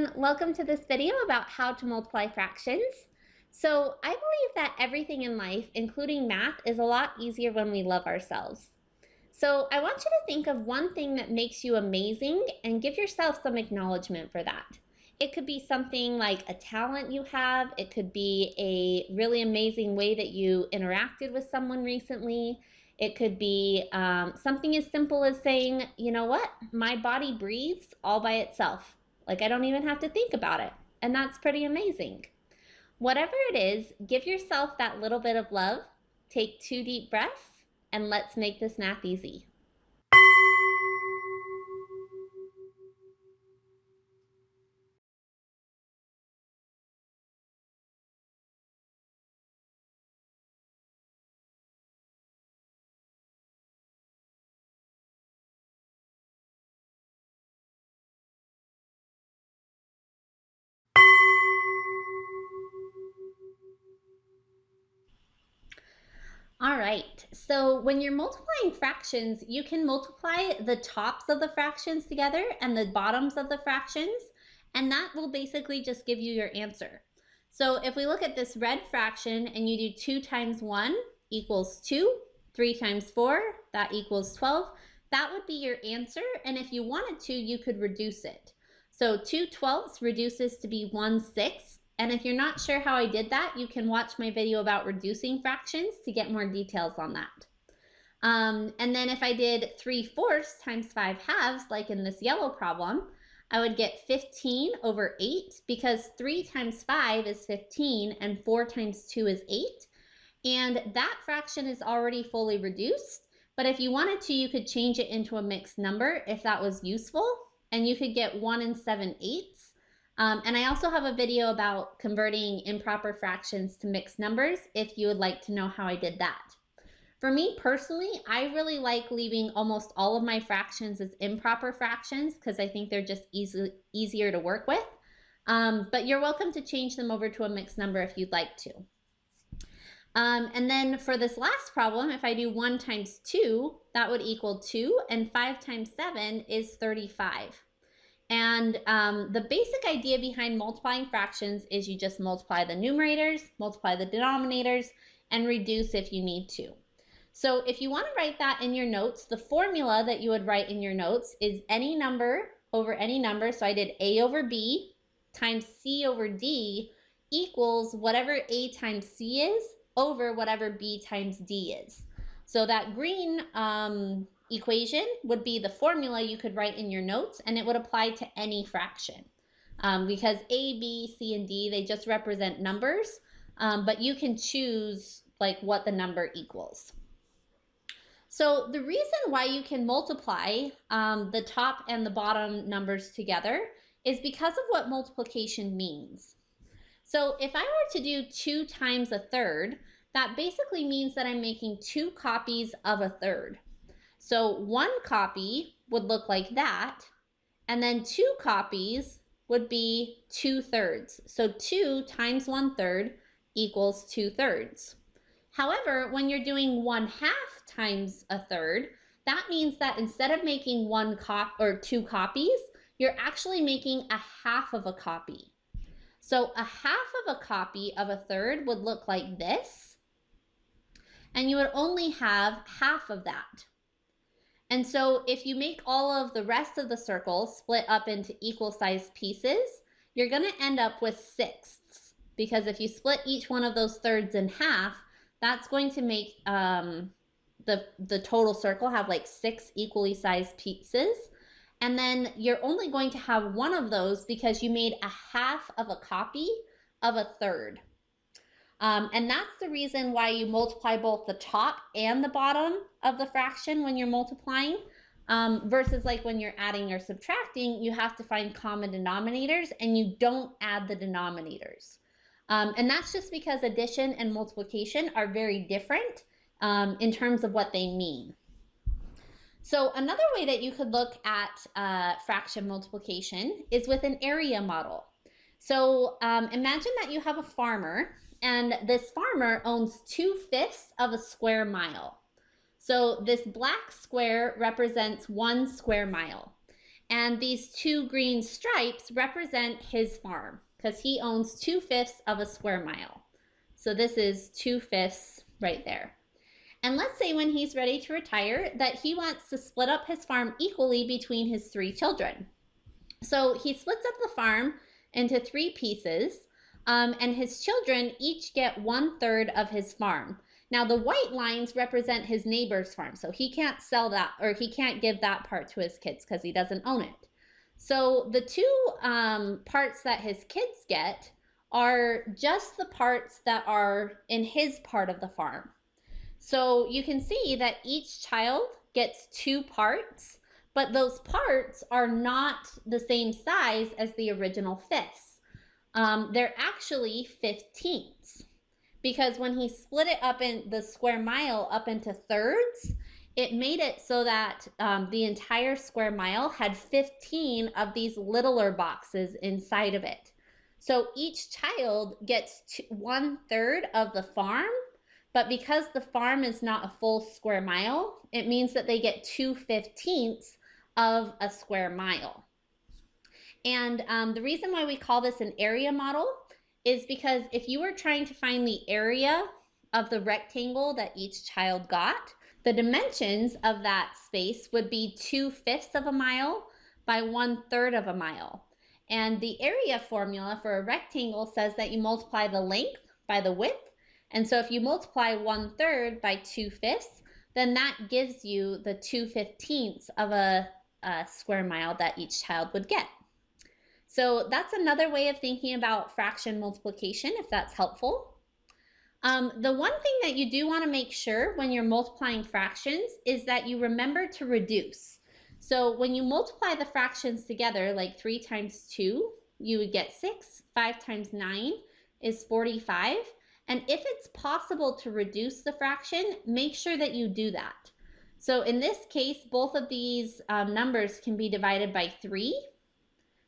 everyone, welcome to this video about how to multiply fractions. So I believe that everything in life, including math, is a lot easier when we love ourselves. So I want you to think of one thing that makes you amazing and give yourself some acknowledgement for that. It could be something like a talent you have. It could be a really amazing way that you interacted with someone recently. It could be something as simple as saying, you know what, my body breathes all by itself. Like I don't even have to think about it. And that's pretty amazing. Whatever it is, give yourself that little bit of love. Take 2 deep breaths and let's make this math easy. All right, so when you're multiplying fractions, you can multiply the tops of the fractions together and the bottoms of the fractions, and that will basically just give you your answer. So if we look at this red fraction and you do 2 times 1 equals 2, 3 times 4, that equals 12, that would be your answer, and if you wanted to, you could reduce it. So 2/12 reduces to be 1/6. And if you're not sure how I did that, you can watch my video about reducing fractions to get more details on that. And then if I did 3/4 times 5/2, like in this yellow problem, I would get 15 over 8 because 3 times 5 is 15 and 4 times 2 is 8. And that fraction is already fully reduced. But if you wanted to, you could change it into a mixed number if that was useful. And you could get 1 7/8. And I also have a video about converting improper fractions to mixed numbers if you would like to know how I did that. For me personally, I really like leaving almost all of my fractions as improper fractions because I think they're just easier to work with. But you're welcome to change them over to a mixed number if you'd like to. And then for this last problem, if I do 1 times 2, that would equal 2, and 5 times 7 is 35. And the basic idea behind multiplying fractions is you just multiply the numerators, multiply the denominators, and reduce if you need to. So if you want to write that in your notes, the formula that you would write in your notes is any number over any number. So I did A over B times C over D equals whatever A times C is over whatever B times D is. So that green equation would be the formula you could write in your notes, and it would apply to any fraction because A, B, C, and D, they just represent numbers, but you can choose like what the number equals. So the reason why you can multiply the top and the bottom numbers together is because of what multiplication means. So if I were to do 2 times a third, that basically means that I'm making 2 copies of a third. So 1 copy would look like that, and then 2 copies would be 2/3. So 2 times 1/3 equals 2/3. However, when you're doing 1/2 times a third, that means that instead of making 2 copies, you're actually making a half of a copy. So a half of a copy of a third would look like this, and you would only have half of that. And so if you make all of the rest of the circle split up into equal sized pieces, you're going to end up with sixths, because if you split each one of those thirds in half, that's going to make the total circle have like 6 equally sized pieces. And then you're only going to have one of those because you made a half of a copy of a third. And that's the reason why you multiply both the top and the bottom of the fraction when you're multiplying, versus like when you're adding or subtracting, you have to find common denominators and you don't add the denominators. And that's just because addition and multiplication are very different in terms of what they mean. So another way that you could look at fraction multiplication is with an area model. So imagine that you have a farmer, and this farmer owns 2/5 of a square mile. So this black square represents 1 square mile. And these 2 green stripes represent his farm because he owns 2/5 of a square mile. So this is 2/5 right there. And let's say when he's ready to retire that he wants to split up his farm equally between his 3 children. So he splits up the farm into 3 pieces, and his children each get 1/3 of his farm. Now the white lines represent his neighbor's farm, so he can't sell that, or he can't give that part to his kids because he doesn't own it. So the 2 parts that his kids get are just the parts that are in his part of the farm. So you can see that each child gets 2 parts, but those parts are not the same size as the original fifths. They're actually 15ths, because when he split it up in the square mile up into thirds, it made it so that the entire square mile had 15 of these littler boxes inside of it. So each child gets 1/3 of the farm, but because the farm is not a full square mile, it means that they get 2/15 of a square mile. And the reason why we call this an area model is because if you were trying to find the area of the rectangle that each child got, the dimensions of that space would be 2/5 of a mile by 1/3 of a mile. And the area formula for a rectangle says that you multiply the length by the width. And so if you multiply 1/3 by 2/5, then that gives you the 2/15 of a square mile that each child would get. So that's another way of thinking about fraction multiplication, if that's helpful. The one thing that you do want to make sure when you're multiplying fractions is that you remember to reduce. So when you multiply the fractions together, like 3 times 2, you would get 6. 5 times 9 is 45. And if it's possible to reduce the fraction, make sure that you do that. So in this case, both of these numbers can be divided by 3,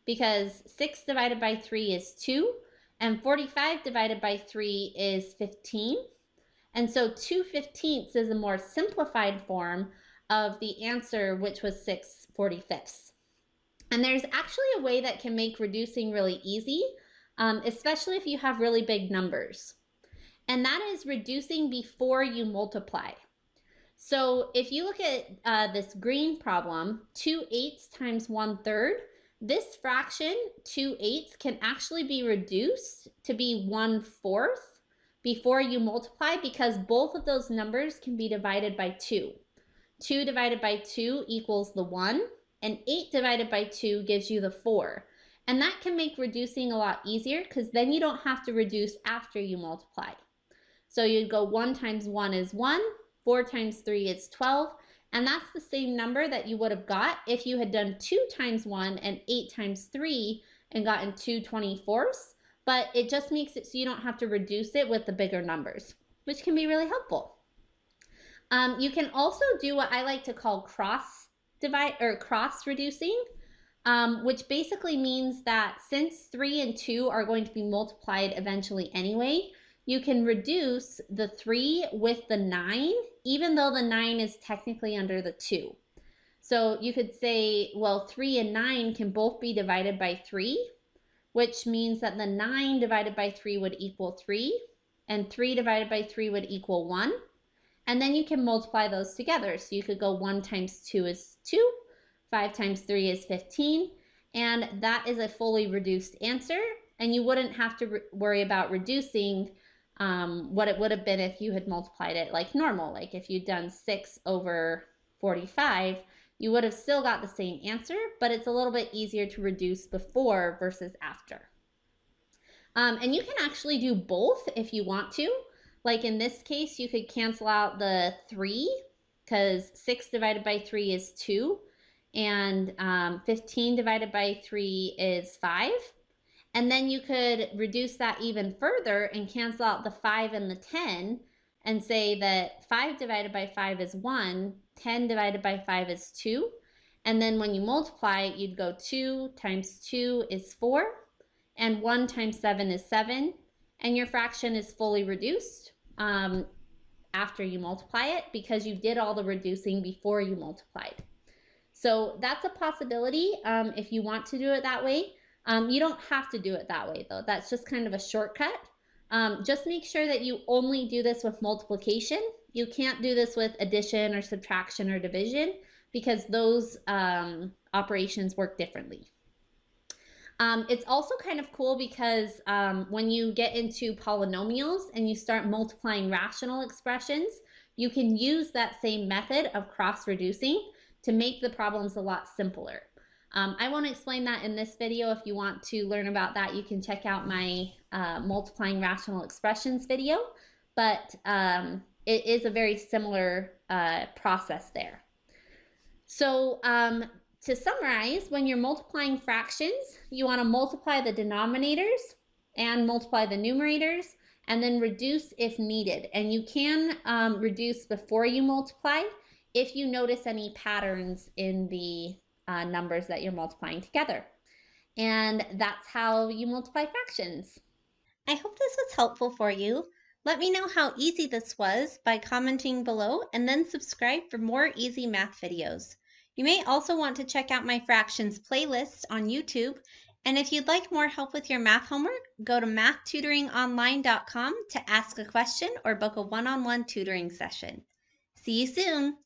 because 6 divided by 3 is 2, and 45 divided by 3 is 15. And so 2/15 is a more simplified form of the answer, which was 6/45. And there's actually a way that can make reducing really easy, especially if you have really big numbers. And that is reducing before you multiply. So if you look at this green problem, 2/8 times 1/3, this fraction, 2/8, can actually be reduced to be 1/4 before you multiply, because both of those numbers can be divided by 2. 2 divided by 2 equals the 1, and 8 divided by 2 gives you the 4. And that can make reducing a lot easier, because then you don't have to reduce after you multiply. So you'd go 1 times 1 is 1, 4 times 3 is 12, and that's the same number that you would have got if you had done 2 times 1 and 8 times 3 and gotten 2/24, but it just makes it so you don't have to reduce it with the bigger numbers, which can be really helpful. You can also do what I like to call cross reducing, which basically means that since 3 and 2 are going to be multiplied eventually anyway, you can reduce the 3 with the 9, even though the 9 is technically under the 2. So you could say, well, 3 and 9 can both be divided by 3, which means that the 9 divided by 3 would equal 3, and 3 divided by 3 would equal 1. And then you can multiply those together. So you could go 1 times 2 is 2, 5 times 3 is 15, and that is a fully reduced answer, and you wouldn't have to worry about reducing what it would have been if you had multiplied it like normal. Like if you'd done 6/45, you would have still got the same answer, but it's a little bit easier to reduce before versus after. And you can actually do both if you want to. Like in this case, you could cancel out the 3, because 6 divided by 3 is 2, and 15 divided by 3 is 5. And then you could reduce that even further and cancel out the 5 and the 10 and say that 5 divided by 5 is 1, 10 divided by 5 is 2. And then when you multiply, you'd go 2 times 2 is 4, and 1 times 7 is 7, and your fraction is fully reduced after you multiply it, because you did all the reducing before you multiplied. So that's a possibility if you want to do it that way. You don't have to do it that way though. That's just kind of a shortcut. Just make sure that you only do this with multiplication. You can't do this with addition or subtraction or division because those operations work differently. It's also kind of cool because when you get into polynomials and you start multiplying rational expressions, you can use that same method of cross-reducing to make the problems a lot simpler. I won't explain that in this video. If you want to learn about that, you can check out my multiplying rational expressions video, but it is a very similar process there. So to summarize, when you're multiplying fractions, you want to multiply the denominators and multiply the numerators, and then reduce if needed. And you can reduce before you multiply if you notice any patterns in the numbers that you're multiplying together. And that's how you multiply fractions. I hope this was helpful for you. Let me know how easy this was by commenting below, and then subscribe for more easy math videos. You may also want to check out my fractions playlist on YouTube, and if you'd like more help with your math homework, go to mathtutoringonline.com to ask a question or book a one-on-one tutoring session. See you soon!